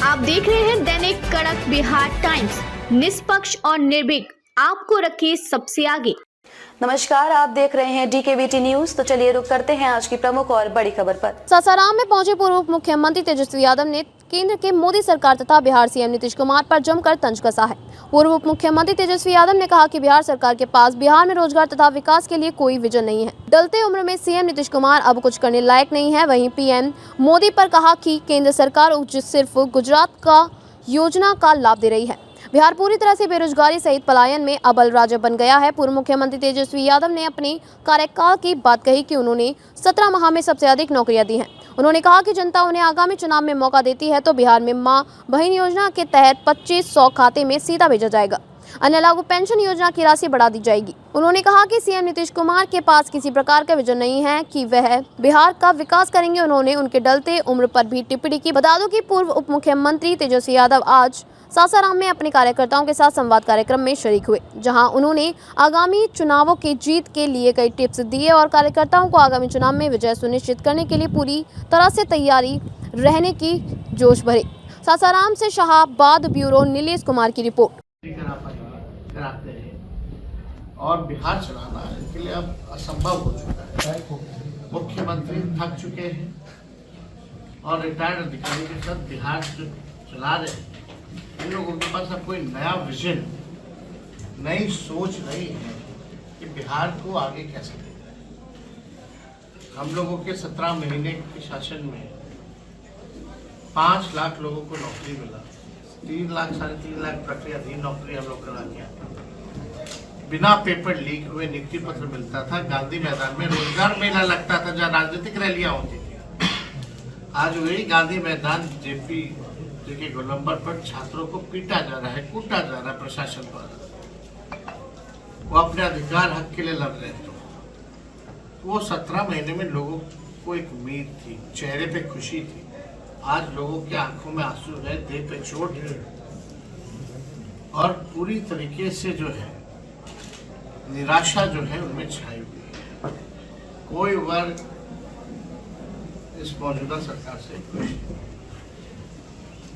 आप देख रहे हैं दैनिक कड़क बिहार टाइम्स, निष्पक्ष और निर्भीक, आपको रखे सबसे आगे। नमस्कार, आप देख रहे हैं DKBT न्यूज। तो चलिए रुक करते हैं आज की प्रमुख और बड़ी खबर पर। सासाराम में पहुंचे पूर्व उप मुख्यमंत्री तेजस्वी यादव ने केंद्र के मोदी सरकार तथा बिहार सीएम नीतीश कुमार पर जमकर तंज कसा है। पूर्व उप मुख्यमंत्री तेजस्वी यादव ने कहा कि बिहार सरकार के पास बिहार में रोजगार तथा विकास के लिए कोई विजन नहीं है। डलते उम्र में सीएम नीतीश कुमार अब कुछ करने लायक नहीं है। वहीं पीएम मोदी पर कहा कि केंद्र सरकार सिर्फ गुजरात का योजना का लाभ दे रही है। बिहार पूरी तरह से बेरोजगारी सहित पलायन में अव्वल राज्य बन गया है। पूर्व मुख्यमंत्री तेजस्वी यादव ने अपने कार्यकाल की बात कही कि उन्होंने 17 माह में सबसे अधिक नौकरियां दी हैं। उन्होंने कहा कि जनता उन्हें आगामी चुनाव में मौका देती है तो बिहार में मां बहन योजना के तहत 2500 खाते में सीधा भेजा जाएगा। अन्य लागू पेंशन योजना की राशि बढ़ा दी जाएगी। उन्होंने कहा कि सीएम नीतीश कुमार के पास किसी प्रकार का विजन नहीं है कि वह बिहार का विकास करेंगे। उन्होंने उनके डलते उम्र पर भी टिप्पणी की। बता दो कि पूर्व उप मुख्यमंत्री तेजस्वी यादव आज सासाराम में अपने कार्यकर्ताओं के साथ संवाद कार्यक्रम में शरीक हुए, जहां उन्होंने आगामी चुनावों की जीत के लिए कई टिप्स दिए और कार्यकर्ताओं को आगामी चुनाव में विजय सुनिश्चित करने के लिए पूरी तरह से तैयारी रहने की जोश भरे। सासाराम से शाहाबाद ब्यूरो नीलेश कुमार की रिपोर्ट। कराते हैं और बिहार चलाना इसके लिए अब असंभव हो चुका है। मुख्यमंत्री थक चुके हैं और रिटायर्ड अधिकारी के साथ बिहार चला रहे हैं। इन लोगों के पास अब कोई नया विजन, नई सोच नहीं है कि बिहार को आगे कैसे लेना है। हम लोगों के 17 महीने के शासन में 5 लाख लोगों को नौकरी मिला, 3 लाख 3.5 लाख प्रक्रियाधीन नौकरी हम लोग करा दिया। बिना पेपर लीक हुए नियुक्ति पत्र मिलता था। गांधी मैदान में रोजगार मेला लगता था जहाँ राजनीतिक रैलियां होती थी। आज वही गांधी मैदान JK गोलंबर पर छात्रों को पीटा जा रहा है, कूटा जा रहा है प्रशासन द्वारा। वो अपने अधिकार हक के लिए लड़ रहे थे। वो 17 महीने में लोगों को एक उम्मीद थी, चेहरे पे खुशी थी। आज लोगों की आंखों में आंसू है, देह पे चोट है और पूरी तरीके से जो है निराशा जो है उनमें छाई हुई है। कोई वर्ग इस मौजूदा सरकार से खुश नहीं।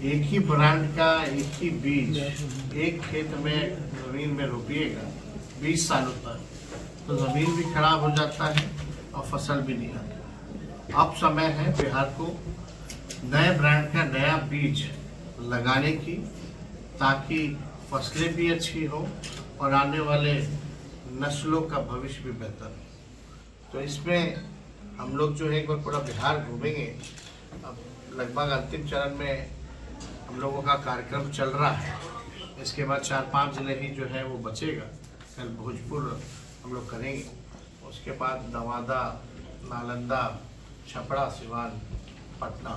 एक ही ब्रांड का एक ही बीज एक खेत में जमीन में रोपिएगा 20 सालों तक तो जमीन भी खराब हो जाता है और फसल भी नहीं आती। अब समय है बिहार को नए ब्रांड का नया बीज लगाने की, ताकि फसलें भी अच्छी हो और आने वाले नस्लों का भविष्य भी बेहतर हो। तो इसमें हम लोग जो है एक बार पूरा बिहार घूमेंगे। अब लगभग अंतिम चरण में हम लोगों का कार्यक्रम चल रहा है। इसके बाद 4-5 जिले ही जो है वो बचेगा। कल भोजपुर हम लोग करेंगे, उसके बाद नवादा, नालंदा, छपरा, सिवान, पटना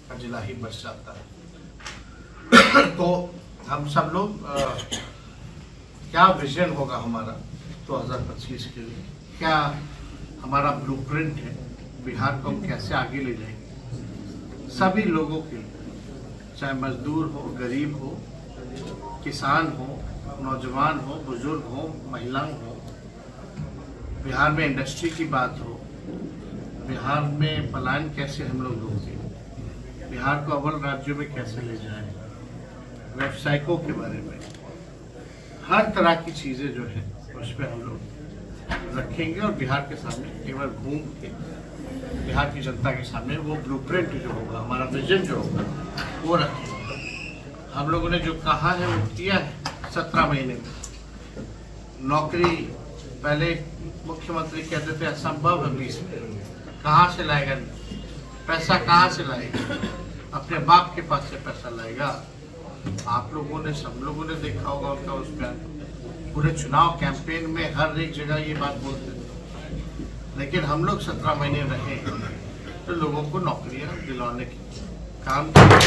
का जिला ही बच जाता है। तो हम सब लोग क्या विजन होगा हमारा 2025 के लिए, क्या हमारा ब्लूप्रिंट है, बिहार को हम कैसे आगे ले जाएंगे सभी लोगों के लिए, चाहे मजदूर हो, गरीब हो, किसान हो, नौजवान हो, बुजुर्ग हो, महिला हो। बिहार में इंडस्ट्री की बात हो, बिहार में पलायन कैसे हम लोग रोकें, बिहार को अव्वल राज्यों में कैसे ले जाएं, व्यवसायिकों के बारे में हर तरह की चीज़ें जो है उस पर हम लोग रखेंगे और बिहार के सामने एक बार घूम के बिहार की जनता के सामने वो ब्लूप्रिंट जो होगा, हमारा विजन जो होगा वो रखेंगे। हम लोगों ने जो कहा है वो किया है। 17 महीने में नौकरी पहले मुख्यमंत्री कहते थे असंभव है, 20 में कहाँ से लाएगा पैसा, कहाँ से लाएगा, अपने बाप के पास से पैसा लाएगा। आप लोगों ने, सब लोगों ने देखा होगा उनका उस पर पूरे चुनाव कैंपेन में हर एक जगह ये बात बोलते थे। लेकिन हम लोग 17 महीने रहे तो लोगों को नौकरियां दिलाने की काम किया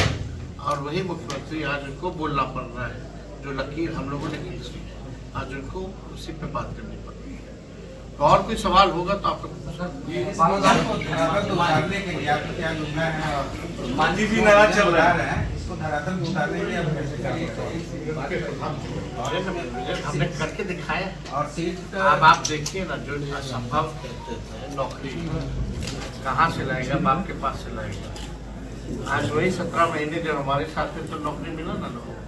और वही मुख्यमंत्री आज उनको बोलना पड़ रहा है। जो लकीर हम लोगों ने खींची आज उनको उसी पे बात करनी पड़ रही है। तो और कोई सवाल होगा तो आप हमने करके दिखाया और सीट अब आप देखिए ना, जो असंभव कहते थे नौकरी कहाँ से लाएगा, बाप के पास से लाएगा। आज वही 17 महीने जब हमारे साथ थे तो नौकरी मिला ना लोगों को।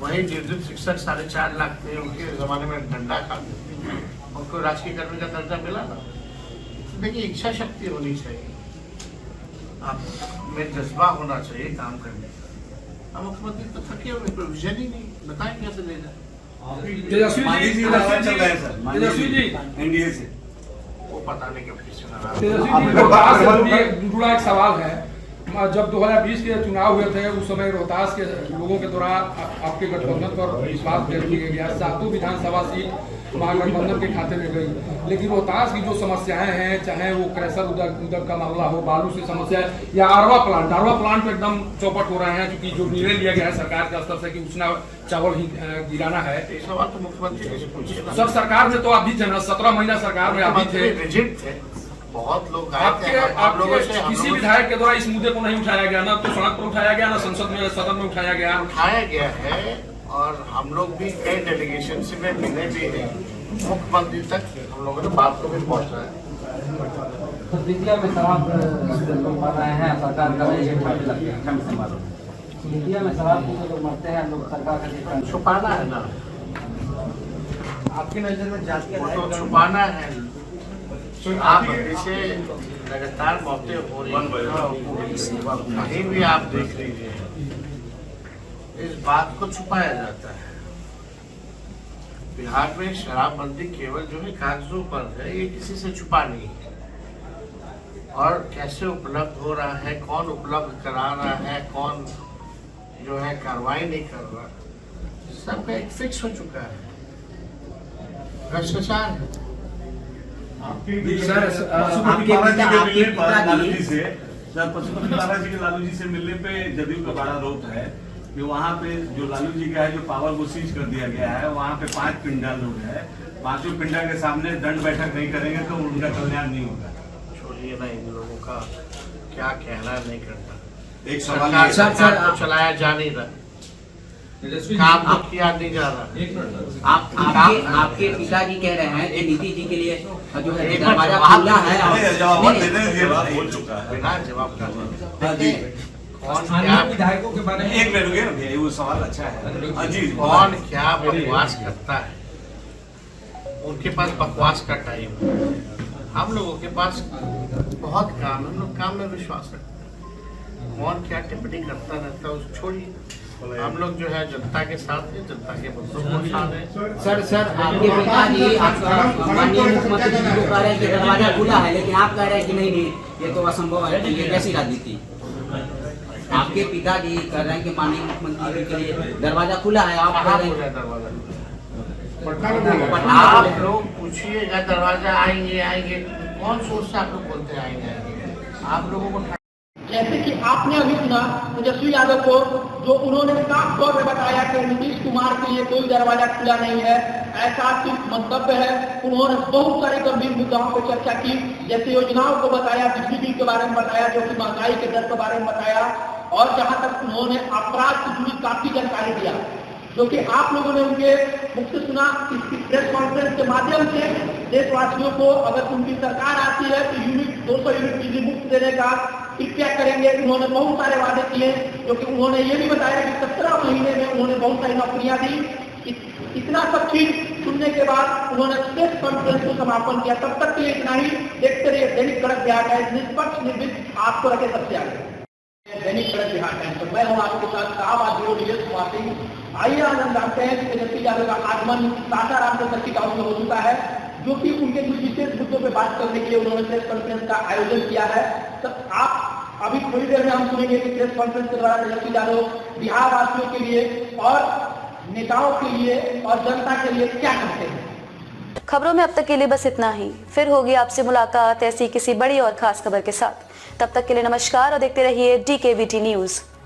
वही निर्दिष्ट शिक्षक 4.5 लाख थे, उनके जमाने में डंडा खाते थे, उनको राजकीय कर्मी का दर्जा मिला ना। देखिए, इच्छा शक्ति होनी चाहिए, आप में जज्बा होना चाहिए काम करने का। अब मुख्यमंत्री तो थके हुए, कोई विजन ही नहीं, बताएं कैसे ले जाए। तेजस्वी जी एनडीए से वो पता नहीं क्यों किसी ने तेजस्वी जी रोहतास से जुड़ा एक सवाल है। जब 2020 के चुनाव हुए थे उस समय रोहतास के लोगों के द्वारा आपके गठबंधन पर विश्वास व्यक्त किया गया, 7 विधानसभा सीट महागठबंधन के खाते में गई। लेकिन रोहतास की जो समस्याएं हैं, चाहे वो क्रैशर उद्योग का मामला हो, बालू से समस्या है, या आरवा प्लांट पे एकदम चौपट हो रहे हैं, क्योंकि जो निर्णय लिया गया है सरकार के स्तर से कि उसना चावल ही गिराना है। ये सवाल तो मुख्यमंत्री से पूछिए ना। सर, सरकार में तो आप भी थे ना, 17 महीना सरकार में आप भी थे। रिजिड थे, बहुत लोग आपके किसी विधायक के द्वारा इस मुद्दे को नहीं उठाया गया, ना तो सड़क पर उठाया गया, ना संसद में सदन में उठाया गया है। और हम लोग भी कई डेलीगेशन से में मिले भी हैं, मुख्यमंत्री तक हम लोगों ने बात को भी पहुंचा है। तो मीडिया में शराब लोग मर रहे हैं, सरकार का ठंड लगती है, ठंड से मारो। मीडिया में शराब पी लोग मरते हैं, लोग सरकार का छुपाना है ना, आपकी नजर में जाती वो तो छुपाना है। आप इसे लगातार मौतें हो रही हैं, कहीं भी आप देख लीजिए, इस बात को छुपाया जाता है। बिहार में शराबबंदी केवल जो है कागजों पर है, ये किसी से छुपा नहीं है। और कैसे उपलब्ध हो रहा है, कौन उपलब्ध करा रहा है, कौन जो है कार्रवाई नहीं कर रहा, सबका एक फिक्स हो चुका है, भ्रष्टाचार है। पशुपति के लालू जी से मिलने पे जदयू का बड़ा आरोप है कि वहाँ पे जो लालू जी का है जो पावर वो सीज कर दिया गया है। वहाँ पे 5 पिंडा लोग हैं, 5 पिंडा के सामने दंड बैठक नहीं करेंगे तो उनका कल्याण नहीं होगा। छोड़िए ना, इन लोगों का क्या कहना नहीं करता। एक सवाल सरकार को चलाया जा नहीं रहा, काम तो किया नहीं जा रहा। आपके पिताजी कह रहे हैं कि नीतीश जी के लिए जो है दरवाजा खुला है। जवाब दे दें, बोल चुका है बिना जवाब का विधायकों के बारे में एक मिनट रुकिए, वो सवाल अच्छा है। अजीत कौन क्या बकवास करता है, उनके पास बकवास का टाइम है, हम लोगों के पास बहुत काम है, हम लोग काम में विश्वास रखते हैं। कौन क्या टिप्पणी करता रहता है उसको छोड़िए, हम लोग जो है जनता के साथ हैं, जनता के मुद्दों को साथ हैं। सर आपके पिताजी माननीय मुख्यमंत्री जी को कह रहे हैं कि दरवाजा खुला है, लेकिन आप कह रहे हैं कि नहीं ये तो असंभव है, ये कैसी राजनीति। आपके पिताजी कह रहे हैं कि माननीय मुख्यमंत्री जी के लिए दरवाजा खुला है, आप कह रहे हैं दरवाजा। आप लोग पूछिएगा दरवाजा आएंगे, कौन सोचता आप लोग बोलते आएंगे, आप लोगों को जैसे कि आपने अभी सुना तेजस्वी यादव को, जो उन्होंने साफ तौर पर बताया कि नीतीश कुमार के लिए कोई दरवाजा खुला नहीं है, ऐसा सिर्फ मंतव्य है। उन्होंने बहुत सारे गंभीर मुद्दाओं पर चर्चा की, जैसे योजनाओं को बताया, बिजली बिल के बारे में बताया, जो कि महंगाई के दर के बारे में बताया, और जहां तक उन्होंने अपराध से जुड़ी काफी जानकारी दिया, जो कि आप लोगों ने उनके मुख से सुना। इस प्रेस कॉन्फ्रेंस के माध्यम से देशवासियों को, अगर उनकी सरकार आती है तो 200 यूनिट बिजली मुफ्त देने का कृपया करेंगे। उन्होंने बहुत सारे वादे किए, क्योंकि उन्होंने ये भी बताया कि 17 महीने में उन्होंने बहुत सारी नौकरियां दी। इतना सब चीज सुनने के बाद उन्होंने प्रेस कॉन्फ्रेंस को समापन किया। तब तक के लिए इतना ही। देखते रहिए दैनिक कड़क बिहार टाइम्स, निष्पक्ष निर्भीक, आपको रखे सबसे आगे। दैनिक कड़क बिहार टाइम्स, मैं हूँ आपके साथ कुमार सिंह। आइए हम जानते हैं कि तेजस्वी यादव का आगमन सासाराम के सर्किट हाउस में हो चुका है, जो कि उनके कुछ विशेष मुद्दों पर बात करने के लिए उन्होंने प्रेस कॉन्फ्रेंस का आयोजन किया है। तो आप अभी थोड़ी देर में हम सुनेंगे कि प्रेस कॉन्फ्रेंस के द्वारा तेजस्वी यादव बिहार वासियों के लिए और नेताओं के लिए और जनता के लिए क्या करते हैं। खबरों में अब तक के लिए बस इतना ही। फिर होगी आपसे मुलाकात ऐसी किसी बड़ी और खास खबर के साथ। तब तक के लिए नमस्कार और देखते रहिए DKVT न्यूज।